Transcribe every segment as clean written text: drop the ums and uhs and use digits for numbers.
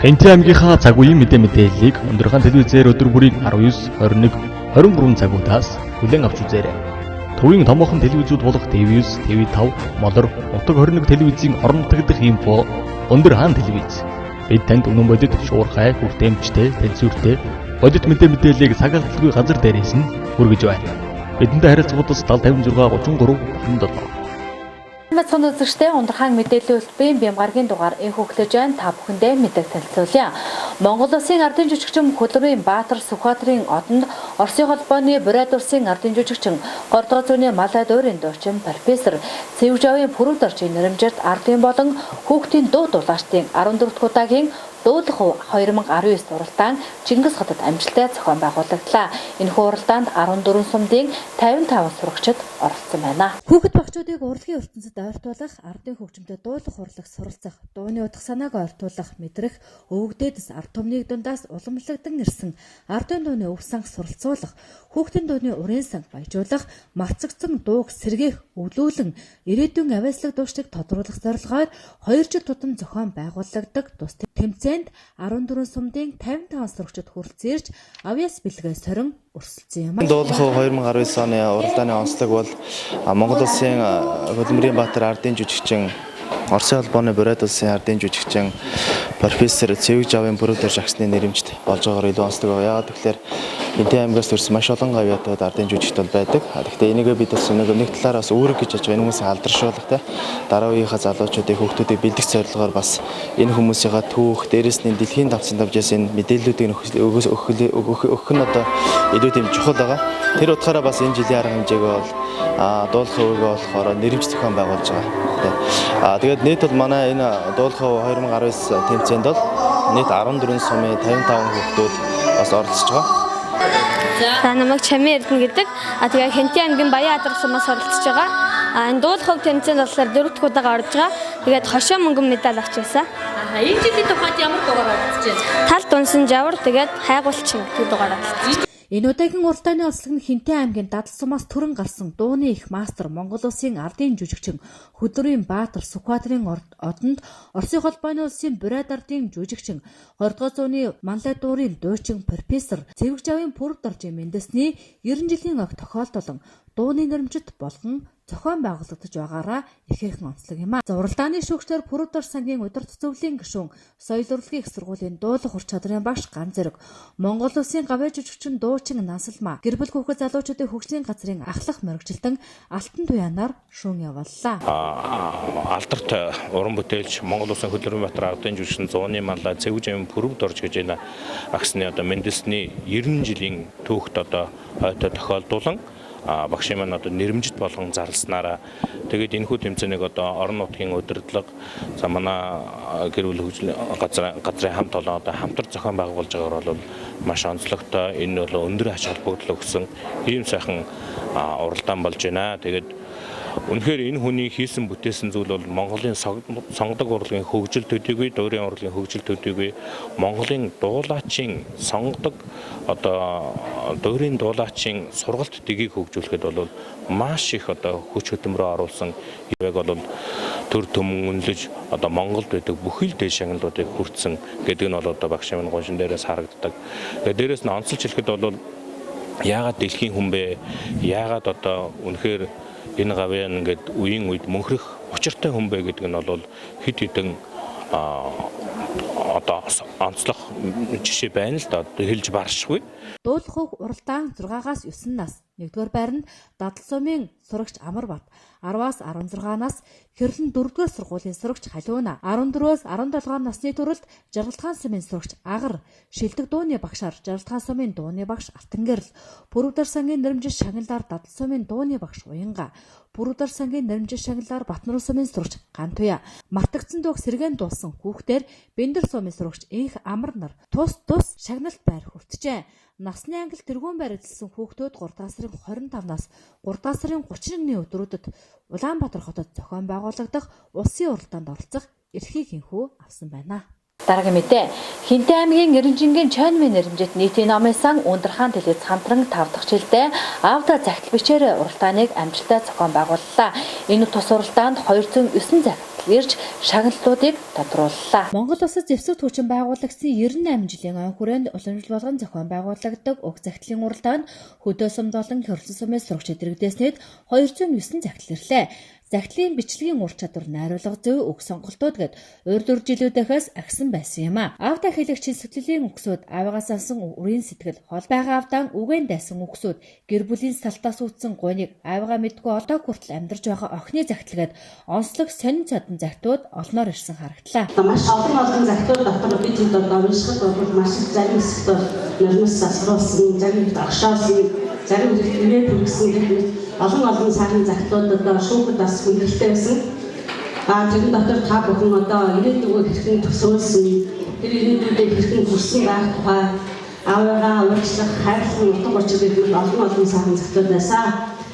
Хэнтэй аймгийнхаа цаг үеийн мэдээллийг Ундрахаан телевизээр өдөр бүрийн 19, 21, 23 цагуудаас хүлээн авч үзээрэй. Төвийн томоохон телевизүүд болох TV9, TV5, Молор, Нутаг 21 телевизийн орон нутгадх инфо Ундрахаан телевиз. Бид танд үнэн бодит, шуурхай, хүртээмжтэй, тэнцвэртэй бодит мэдээллийг сагалдалгүй газар дээрээс нь хүргэж байна. Бидэнтэй харилцагуудаас 7056 33 37. Мэдсэн үзэгчтэй Ундрахаан мэдээллийн хэлбэрийн Бямгаргийн дугаар эхөглөж байна. Та бүхэндээ мэдээг танилцуулъя. Монгол Улсын ардын жүжигчин Хөдөлмөрийн Баатар Сүхбаатарын одонд Оросын холбооны Бурайд улсын ардын жүжигчин Гордгоо зүүнний Малай дуурийн дуучин профессор Цэвжавын Пүрэв доржийн нэрэмжирт ардын болон хүүхдийн дуу дулаачдын 14 дахь удаагийн Дуулах 2019 уралдаан Чингис хотод амжилттай зохион байгуулагдлаа. Энэхүү уралдаанд 14 сумдын 55 сурагчид оролцсон байна. Хүүхэд багчуудыг урлагийн ертөнцид ойртуулах, ардын хөгжимтэй дуулах урлаг суралцах, дууны утга санааг ойртуулах, мэдрэх, өвгдөөс ард түмнийг дундаас уламжлагдсан ирсэн ардын дууны өв санг суралцуулах, хүүхдийн дууны урийн санг баяжуулах, марцагдсан дууг сэргээх, өвлүүлэн ирээдүйн авиаслаг дуушрыг тодруулах зорилгоор 2 жил тутам зохион байгуулагддаг тус тэмцээнд 14 сумдын 55 сурагчид хүрэлцэн ирж авьяас бэлгээ сорин өрсөлдсөн юм. Дуулах 2019 оны уралдааны онцлог бол Монгол Улсын Хөдөлмөрийн Баатар ардын жүжигчин, Оросын холбооны Бурайд улсын ардын жүжигчин профессор Цэвжавын Пүрэв дорж агсны нэрэмжт болж байгаагаар илүү онцлог байна. Яагаад гэвэл Хэнтэй аймгаас төрсэн маш олон гавьяатууд ардын жүжигчд бол байдаг. Гэхдээ энийгээ бид бас нэг талаараас үүрэг гэж бодож байгаа энэ хүмүүсийн алдаршуулгатай дараа үеийнхаа залуучуудыг хүүхдүүдийг бэлдэх зорилгоор бас энэ хүмүүсийнхаа түүх, дээрээс нь дэлхийн давцсан давжээс энэ мэдээллүүдийг өгөх нь одоо илүү тийм чухал байгаа. Тэр утгаараа бас энэ жилийн арга хэмжээгөө бол дуулах өвгөө болохоор нэрэмж зохион байгуулж байгаа. Тэгээд нийт бол манай энэ дуулах 2019 тэмцээнд бол нийт 14 сумын 55 хүүхдүүд бас оролцож байгаа. За намайг Чамын Эрдэнэ гэдэг. Тэгээ Хэнтэй аймгийн Баян Адрах сумаас оролцож байгаа. Энэ дуулах тэмцээнд болохоор 4 дахь удаага орж байгаа. Тэгээд хошоо мөнгөн медаль авчихсан. Энэ жилийн тухайд ямар дугаар оролцож байна? Тал дунсан жавар тэгээд хайгуулчин гэдэг дугаар оролцож. Энэ удаагийн уралдааны онцлог нь Хэнтэй аймгийн Дадал сумаас төрөн гарсан дууны их мастер Монгол Улсын ардын жүжигчин Хөдөлмөрийн Баатар Сүхбаатарын одонд Оросын холбооны улсын Бурайд ардын жүжигчин Гордгоо зүүнний Малай дуурийн дуучин профессор Цэвжавын Пүрэв доржийн Мендэсний 90 жилийн ог тохиолдолон дууны нэрэмжит болгон зохион байгуулагдаж байгаараа их хэрхэн онцлог юм а. Уралдааны шүүгчдэр Пүрэв дор сангийн удирд зөвлөлийн гишүүн соёл урлагийн их сургуулийн дуулах ур чадрын багш Ган Зэрэг, Монгол Улсын гавьяа жүжигчин дуучин Нансалмаа, гэр бүл хүүхэд залуучуудын хөгжлийн газрын ахлах мөрөгжилтөн Алтан Туянаар шүүн явууллаа. Алдарт уран бүтээлч Монгол Улсын Хөдөлмөрийн Баатар ардын жүжигчин Зууны Малай Цэвжавын Пүрэв дорж гэж энэ агсны одоо Мендэсний 90 жилийн түүхт одоо ойтой тохиолдуулан багшийн маань одоо нэрэмжит болгон зарлснараа тэгээд энэхүү тэмцээнийг одоо орон нутгийн удирдлага за манай гэр бүл хөгжлийн газрын хамт олон одоо хамтар зохион байгуулж байгаагаар бол маш онцлогтой энэ бол өндөр ач холбогдол өгсөн ийм сайхан уралдаан болж байна. Тэгээд үнэхээр энэ хүний хийсэн бүтээсэн зүйл бол Монголын сонгодог урлагийн хөгжил төдийгүй, дуурийн урлагийн хөгжил төдийгүй, Монголын дуулаачийн сонгодог одоо дуурийн дуулаачийн сургалт дэгийг хөгжүүлэхэд бол маш их одоо хүч хөдөлмөрөөр оруулсан яг бол төр төмөнлөж одоо Монголд байдаг бүхэл дээд шагналуудыг хүртсэн гэдэг нь бол одоо багшийн гоншин дээрээс харагддаг. Тэгээд дээрээс нь онцолж хэлэхэд бол яагаад дэлхийн хүн бэ? Яагаад одоо үнэхээр энэ гавьяа ингээд үеийн үед мөнхрөх учиртай хүн бэ гэдэг нь бол хэд хэдэн одоо онцлог жишээ байна л да хэлж баршгүй. Дуулах уралдаан 6-аас 9 нас, 1-р байранд Дадал сумын сурагч Амарбат, 10-аас 16 нас Хэрлэн 4-р сургуулийн сурагч Халиуна, 14-өөс 17 насны төрөлд Жаргалтхан сумын сурагч Агар, Шилдэг дууны багшаар Жаргалтхан сумын дууны багш Алтангэрл, Пүрэв дор сангийн нэрэмжит шагналаар Дадал сумын дууны багш Уянга, Пүрэв дор сангийн нэрэмжит шагналаар Батнар сумын сурагч Гантуя, мартагдсан дууг сэргээн дуулсан хүүхдээр Бэндэр сумын сурагч Энх Амар нар тус шагналт байр хүртжээ. Насны ангил тэргуун байр эзэлсэн хүүхдүүд 3 дахь сарын 25-наас 3 дахь сарын 31-ний өдрүүдэд Улаанбаатар хотод зохион байгуулагдах улсын уралдаанд оролцох эрхийг энхүү авсан байна. Дараагийн мэдээ Хэнтэй аймгийн Нэрэнжингийн Чойнмын нэрэмжит нийтийн номын сан Ундрахаан телевиз хамтран 5 дахь жилдээ авто захидал бичээр уралдааныг амжилттай зохион байгууллаа. Энэ тус уралдаанд 209 захидал хүртэл ирж шагналуудыг тодрууллаа. Монгол Улсад зэвсэг түүчин байгуулагдсан 98 жилийн он хүрээнд уламжлал болгон зохион байгуулагддаг уг захидлын уралдаанд хөдөө сумд болон хөрөлсөн сумын сурагчид иргэдээснээр 209 захидал ирлээ. Захидлын бичлэгийн ур чадвар найруулга зөв үг сонголтууд гээд урд жилүүдээс агсан байсан юм а. Аавда хэлэгчийн сэтгэлийн үгсүүд, аавыгаас авсан үрийн сэтгэл, хол байгаа аавдаан үгэн дайсан үгсүүд, гэр бүлийн салтаас үүдсэн гуниг, аавыгаа мэдгүй одоо хүртэл амьдарч байгаа охины захидлагад онцлог сонин цодон захидууд олноор ирсэн харагдлаа. Маш олон захидууд дотор бид одоо уншихад бол маш их зарим хэсэгт бол нэрнээс асруулсан, зарим агшаасан, зарим нэмээд хүргэсэн гэх олон сайхан захидлуудад шүүхэд бас хүндрэлтэй байсан. Тэрэн дотор та бүхэн одоо ирээдүгөө хэрхэн төсөөлсөн, тэр ирээдүйдээ хэрхэн хүрсэн байх тухай аавыгаа уучлах, хайрлах утга учир гэдэг олон сайхан захидлууд байсан.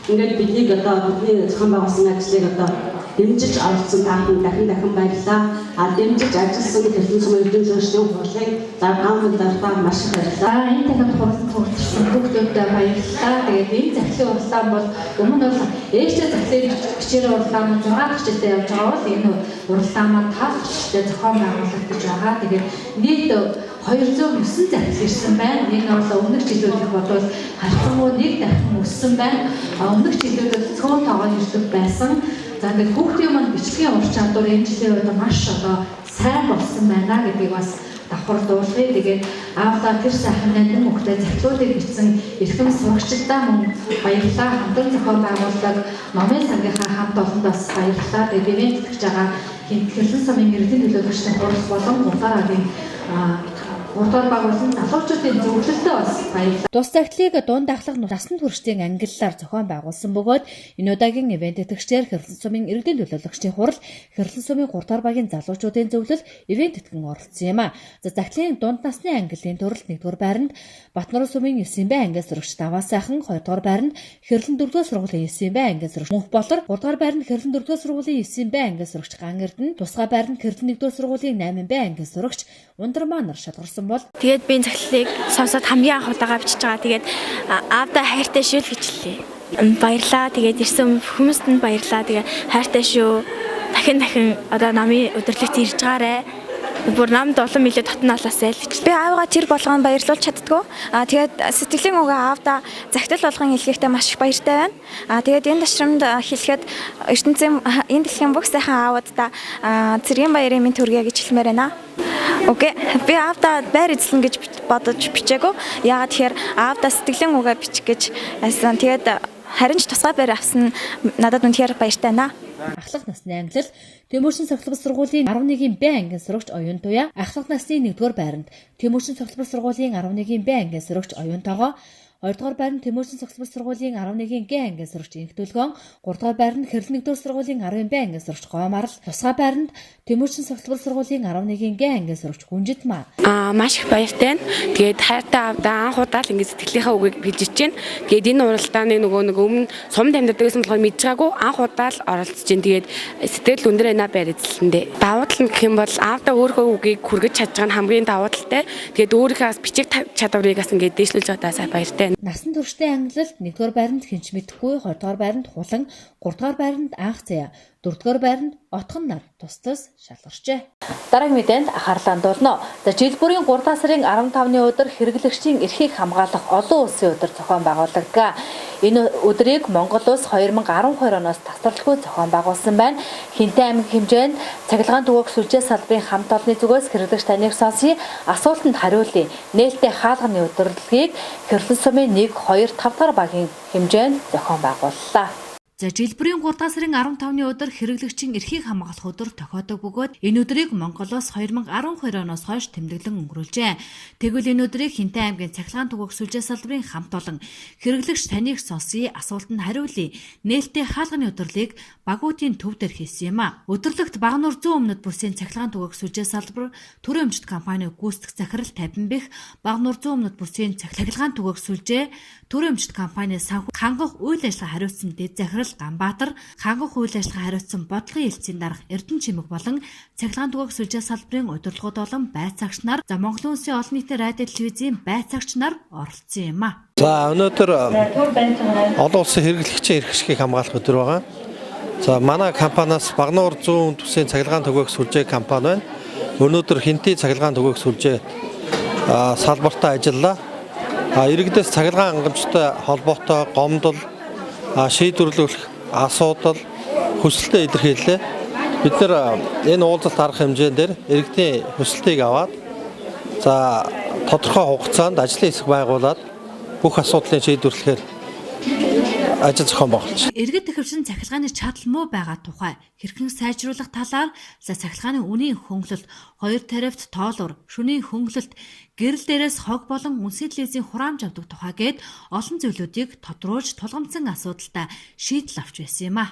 Ингээд биднийг одоо бидний зохион байгуулсан ажлыг одоо дэмжиж оролцсон та бүхэн дахин баярлалаа. Дэмжиж ажилласан хөрөлсөн сумын эдийн хурлыг дараагаар маш их баярлалаа. Энэ дахиад хурцсан бүгдүүдэд баярлалаа. Тэгээд энэ захидлын уралдаан бол өмнө нь ээжтэй захидлын хичээл уралдаан 6 дахь жилдээ явж байгаа бол энэ уралдаан маань 5 дахь жилдээ зохион байгуулагдаж байгаа. Тэгээд нийт 209 захидал ирсэн байна. Энэ бол өмнөх жилүүдийнх бодвол харьцангуй нэг дахин өссөн байна. Өмнөх жилүүдэд цөөн тоогоо ирдэг байсан. За ингээд хүүхдийн маань бичлэгийн ур чадвар энэ жилийн үед маш одоо сайн болсон байна гэдгийг бас давхар дуулгая. Тэгээд аавда тэр сайхан нандин мөхтэй захидлуудыг бичсэн эрхэм сурагчдаа мөн баярлалаа. Хамтран зохион байгуулдаг номын сангийнхаа хамт олондоос баярлалаа. Тэгээд ивент хийж байгаа хөрөлсөн сумын иргэдийн төлөөлөгчдийн хурал болон гурван урдаар байгуулсан залуучуудын зөвлөлтөд бас баярлалаа. Тус захидлыг дунд ахлах насанд хүрчдийн ангиллаар зохион байгуулсан бөгөөд энэ удаагийн ивент итгэгчдэр хөрөлсөн сумын иргэдийн төлөөлөгчдийн хурал, хөрөлсөн сумын 3 дахь багийн залуучуудын зөвлөл ивент итгэн оролцсон юм а. За захидлын дунд насны ангиллын төрөлд 1-р байранд Батнар сумын 9-р ангиас сурагч Даваа сайхан, 2-р байранд Хэрлэн 4-р сургуулийн 9-р ангиас сурагч Мөнх Болор, 3-р байранд Хэрлэн 4-р сургуулийн 9-р ангиас сурагч Ган Эрдэнэ, тусгай байранд Хэрлэн 1-р сургуулийн 8-р ангиас сурагч Ундрмаа нар шалгарсан бол Тэгээд би энэ захидлыг сонсоод хамгийн анх удаага бичиж байгаа. Тэгээд аавда хайртай шүү л гэж хэллээ. Баярлаа. Тэгээд ирсэн хүмүүст нь баярлаа. Тэгээд хайртай шүү. Дахин одоо намын өдөрлөгт ирж байгаарэ. Бүр намд олон милээ татнаалаасай л гэж. Би аавгаа тэр болгонд баярлуулж чаддгүй. Тэгээд сэтгэлийн угаа аавда захидал болгон хэлгээхдээ маш их баяртай байна. Тэгээд энэ ташрамд хэлэхэд ертөнцийн энэ дэлхийн бүх сайхан аавуудаа цэргийн баярын минь төргий гэж хэлмээр байна. Окей. Би аавда байр эзлэн гэж бодож бичээгүй. Яагаад тэгэхээр аавда сэтгэлийн угаа бичих гэж байсан. Тэгээд харин ч тусгай байр авсан надад үнэхээр баяртай байна. Ахлах насны ангилал Тэмүүршин цогцлбор сургуулийн 11-ийн Б ангийн сурагч Оюун Туяа, ахлах насны 1-р байранд Тэмүүршин цогцлбор сургуулийн 11-ийн Б ангийн сурагч Оюун Тогоо, 2-р байранд Тэмүүршин цогцлбор сургуулийн 11-ийн Г ангийн сурагч Инх Төлгөөн, 3-р байранд Хэрлэн 1-р сургуулийн 10-ийн Б ангийн сурагч Гомарл, тусгай байранд Тэмүүршин цогцлбор сургуулийн 11-ийн Г ангийн сурагч Гүнжит Маа. Маш их баяртай байна. Тэгээд хайртай аавда анх удаа л ингэж сэтгэлийнхаа үгийг хэлж чинь. Тэгээд энэ уралдааны нөгөө өмнө сумд амьдардаг гэсэн болохоор мэдж байгаагүй анх удаа л оролцож чинь. Тэгээд сэтгэл өндөр байна байр эзлэндээ. Давуу тал нь гэх юм бол аавда өөрийнхөө үгийг хүргэж чадж байгаа нь хамгийн давуу талтай. Тэгээд өөрийнхөө бичих чадварыг бас ингэж дээшлүүлж байгаадаа сайн баяртай. Насан туршдын ангилалд 1-р байранд Хинч мэдэхгүй, 2-р байранд Хулан, 3-р байранд Анх Заяа, 4-р байранд Отхон нар тус шалгарчээ. Дараагийн мэдээнд анхаарлаа хандуулна. За жил бүрийн 3 сарын 15-ны өдөр хэрэглэгчдийн эрхийг хамгаалах олон улсын өдөр зохион байгуулагдав. Энэ өдрийг Монгол улс 2012 оноос тасралтгүй зохион байгуулсан байна. Хинтээ аймгийн хэмжээнд цахилгаан түгээх сүлжээ салбарын хамт олонны зүгээс хэрэглэгч таныг сонсъё. Асуултанд хариулъя. Нээлттэй хаалганы өдөрлөгийг Хөрөлсөн сумын 1, 2, 5 дахь багийн хэмжээнд зохион байгууллаа. За жил бүрийн 3 сарын 15-ны өдөр хэрэглэгчийн эрхийг хамгаалах өдөр тохиодог бөгөөд энэ өдрийг Монголоос 2012 оноос хойш тэмдэглэн өнгөрүүлжээ. Тэгвэл энэ өдрийг Хинтээ аймгийн цахилгаан түгээх сүлжээ салбарын хамт олон хэрэглэгч таныг сонсъё, асуултанд хариулъя. Нээлттэй хаалганы өдөрлийг багуудын төв дээр хийсэн юм а. Өдөрлөгт Багнуур зүүн өмнөд бүсийн цахилгаан түгээх сүлжээ салбар төрийн өмчт компани гүйцэтгэх захирал Тавинбэх, Багнуур зүүн өмнөд бүсийн цахилгаан түгээх сүлжээ төрийн өмчт компани санхүү хангах үйл ажиллагаа хариуцсан дэд захирал Ганбаатар, хангах үйл ажиллагаа хариуцсан бодлогын элцийн дарга Эрдэнэ Чимэг болон цахилгаан түгээх сүлжээ салбарын удирдлагууд болон байцаагч нар, за Монголын улсын олон нийтийн радио телевизийн байцаагч нар оролцсон юм а. За өнөөдөр олон улсын хэрэглэгчийн эрх ашигыг хамгаалах өдөр байгаа. За манай компаниас Багнуур 100 төсвийн цахилгаан түгээх сүлжээ компани байна. Өнөөдөр хинтээ цахилгаан түгээх сүлжээ салбартаа ажиллаа. Иргэдээс цахилгаан хангамжтай холбоотой гомдол, шийдвэрлэх асуудал, хүсэлтээ илэрхийллээ. Бид нэр энэ уулзалт арга хэмжээнд дээр иргэдийн хүсэлтийг аваад за тодорхой хугацаанд ажлын хэсэг байгуулад бүх асуудлыг шийдвэрлэхээр ажил зохион байгуулж. Иргэд ихэвчлэн цахилгааны чадал муу байгаа тухай хэрхэн сайжруулах талаар цахилгааны үнийн хөнгөлөлт, хоёр тарифт тоолуур, шөнийн хөнгөлөлт, гэрэл дээрээс хог болон үнэт лизийн хураамж авдаг тухай гээд олон зүйлүүдийг тодруулж тулгамдсан асуудалтай шийдэл авч байсан юм а.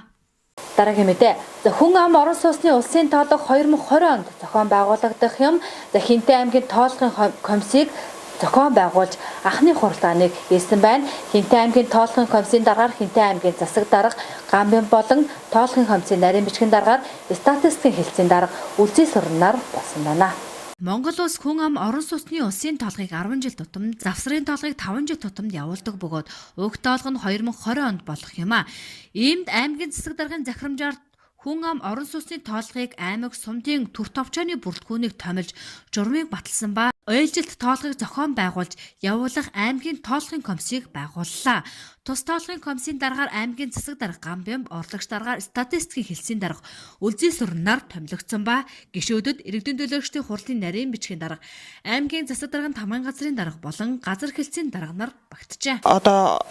Дараагийн мэдээ. Хүн ам орон сууцны улсын тоолго 2020 онд зохион байгуулагдах юм. Хинтээ аймгийн тоолгын комиссийг зохион байгуулж анхны хуралдааныг хийсэн байна. Хинтээ аймгийн тоолгын комиссийн дараагаар Хинтээ аймгийн засаг дарга, Гамбин болон тоолгын комиссийн нарийн бичгийн дараагаар статистикийн хэлтсийн дарга үлзий сурнаар болсон байна. Монгол улс хүн ам орон сууцны улсын тоолгыг 10 жил тутамд, завсрын тоолгыг 5 жил тутамд явуулдаг бөгөөд уг тоолго нь 2020 онд болох юм а. Иймд аймгийн засаг даргын захирамжаар хүн ам орон сууцны тоолгыг аймаг сумдын төр товчооны бүрэлдэхүүнийг томилж журмыг баталсан ба ээлжилт тоолгыг зохион байгуулж явуулах аймгийн тоолгын комиссийг байгууллаа. Тус тоолгын комиссийн дараагаар аймгийн засаг дарга Гамбин, орлогч дараагаар статистикийн хэлтсийн дарга үлзий сурнаар томилогдсон ба гишүүдэд иргэдийн төлөөлөгчдийн хурлын нарийн бичгийн дарга, аймгийн засаг даргын тамган газрын дарга болон газар хэлтсийн дарга нар багтжээ. Одоо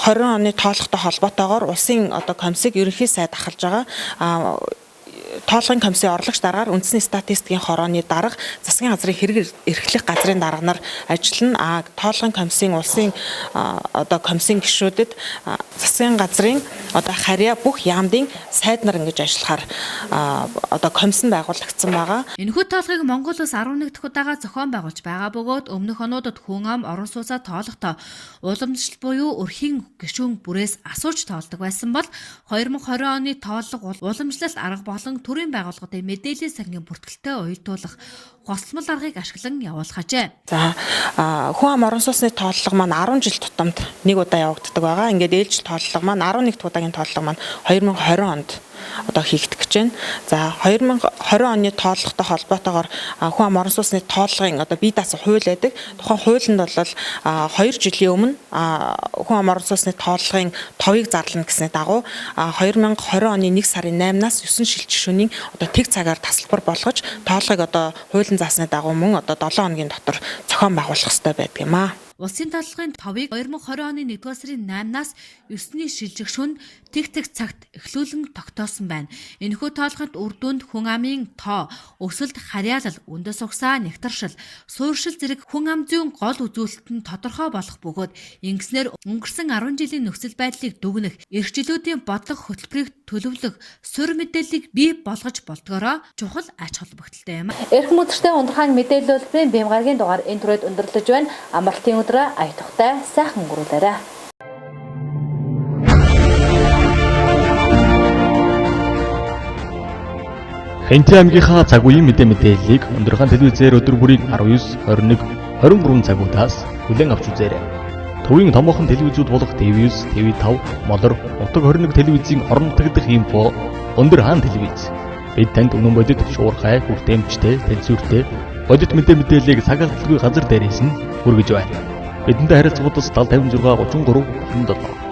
20 оны тоолготой холбоотойгоор улсын комиссийг ерөнхий сайд ахалж байгаа. Тоолгын комиссийн орлогч дараагаар үндэсний статистикийн хорооны дарга, засгийн газрын хэрэг эрхлэх газрын дарга нар ажиллана. Тоолгын комиссийн улсын комиссийн гишүүдэд засгийн газрын харьяа бүх яамдын сайд нар ингэж ажиллахаар комиссын байгуулагдсан байгаа. Энэхүү тоолгыг Монгол улс 11 дахь удаага зохион байгуулж байгаа бөгөөд өмнөх онуудад хүн ам орон сууцаа тоолохдоо уламжлалт буюу өрхийн гишүүн бүрээс асууж тоолдог байсан бол 2020 оны тооллого уламжлалт арга болон төрийн байгууллагуудын мэдээллийн сангийн бүртгэлтэй уялдуулах хослмол аргыг ашиглан явуулах ажээ. За хүн ам орон сууцны тооллого маань 10 жил тутамд нэг удаа явагддаг байгаа. Ингээд ээлжил тооллого маань 11 дахь удаагийн тооллого маань 2020 онд хийгдэх гэж байна. За 2020 оны тооллоготой холбоотойгоор хүн ам орон сууцны тооллогын бие даасан хууль байдаг. Тухайн хуулинд бол 2 жилийн өмнө хүн ам орон сууцны тооллогын товыг зарлана гэсний дагуу 2020 оны 1 сарын 8-наас 9 шилжилт шөнийн тэг цагаар тасалбар болгож тооллогыг хуулийн заасны дагуу мөн 7 хоногийн дотор зохион байгуулах хэрэгтэй байдаг юм а. Улсын тоолгын товыг 2020 оны 1-р сарын 8-наас 9-ний шилжих шөнө тэг цагт эхлүүлэн тогтоосон байна. Энэхүү тоолгонд үр дүнд хүн амын тоо, өсөлт, харьяалал, үндэс угсаа, нягтршил, суурьшил зэрэг хүн ам зүйн гол үзүүлэлт нь тодорхой болох бөгөөд ингэснээр өнгөрсөн 10 жилийн нөхцөл байдлыг дүгнэх, эрх жилүүдийн бодлого хөтөлбөрийг төлөвлөх, суурь мэдээллийг бий болгож болдгоороо чухал ач холбогдолтой юм. Эрхэм үзэгчтэй ундрахаан мэдээлэл төлбөрийн бямгаргийн дугаар энэ түрээд өндөрлөж байна. Амралтын өдрөө аятухтай сайхан өнгөрүүлээрэй. Хинтээ аймгийнхаа цаг үеийн мэдээллийг өндрөхөн телевизээр өдөр бүрийн 19, 21, 23 цагуудаас хүлээн авч үзээрэй. Төвийн томоохон телевизүүд болох TV9, TV5, Молор, Нутаг 21 телевизийн орон нутагдах инфо өндөр хаан телевиз. Бид танд үнэн бодит, шуурхай, хүртээмжтэй, тэнцвэртэй бодит мэдээллийг цагаалтгүй газар дээрээс нь хүргэж байна. Бидэнтэй харилцагуудаас 7056 33 37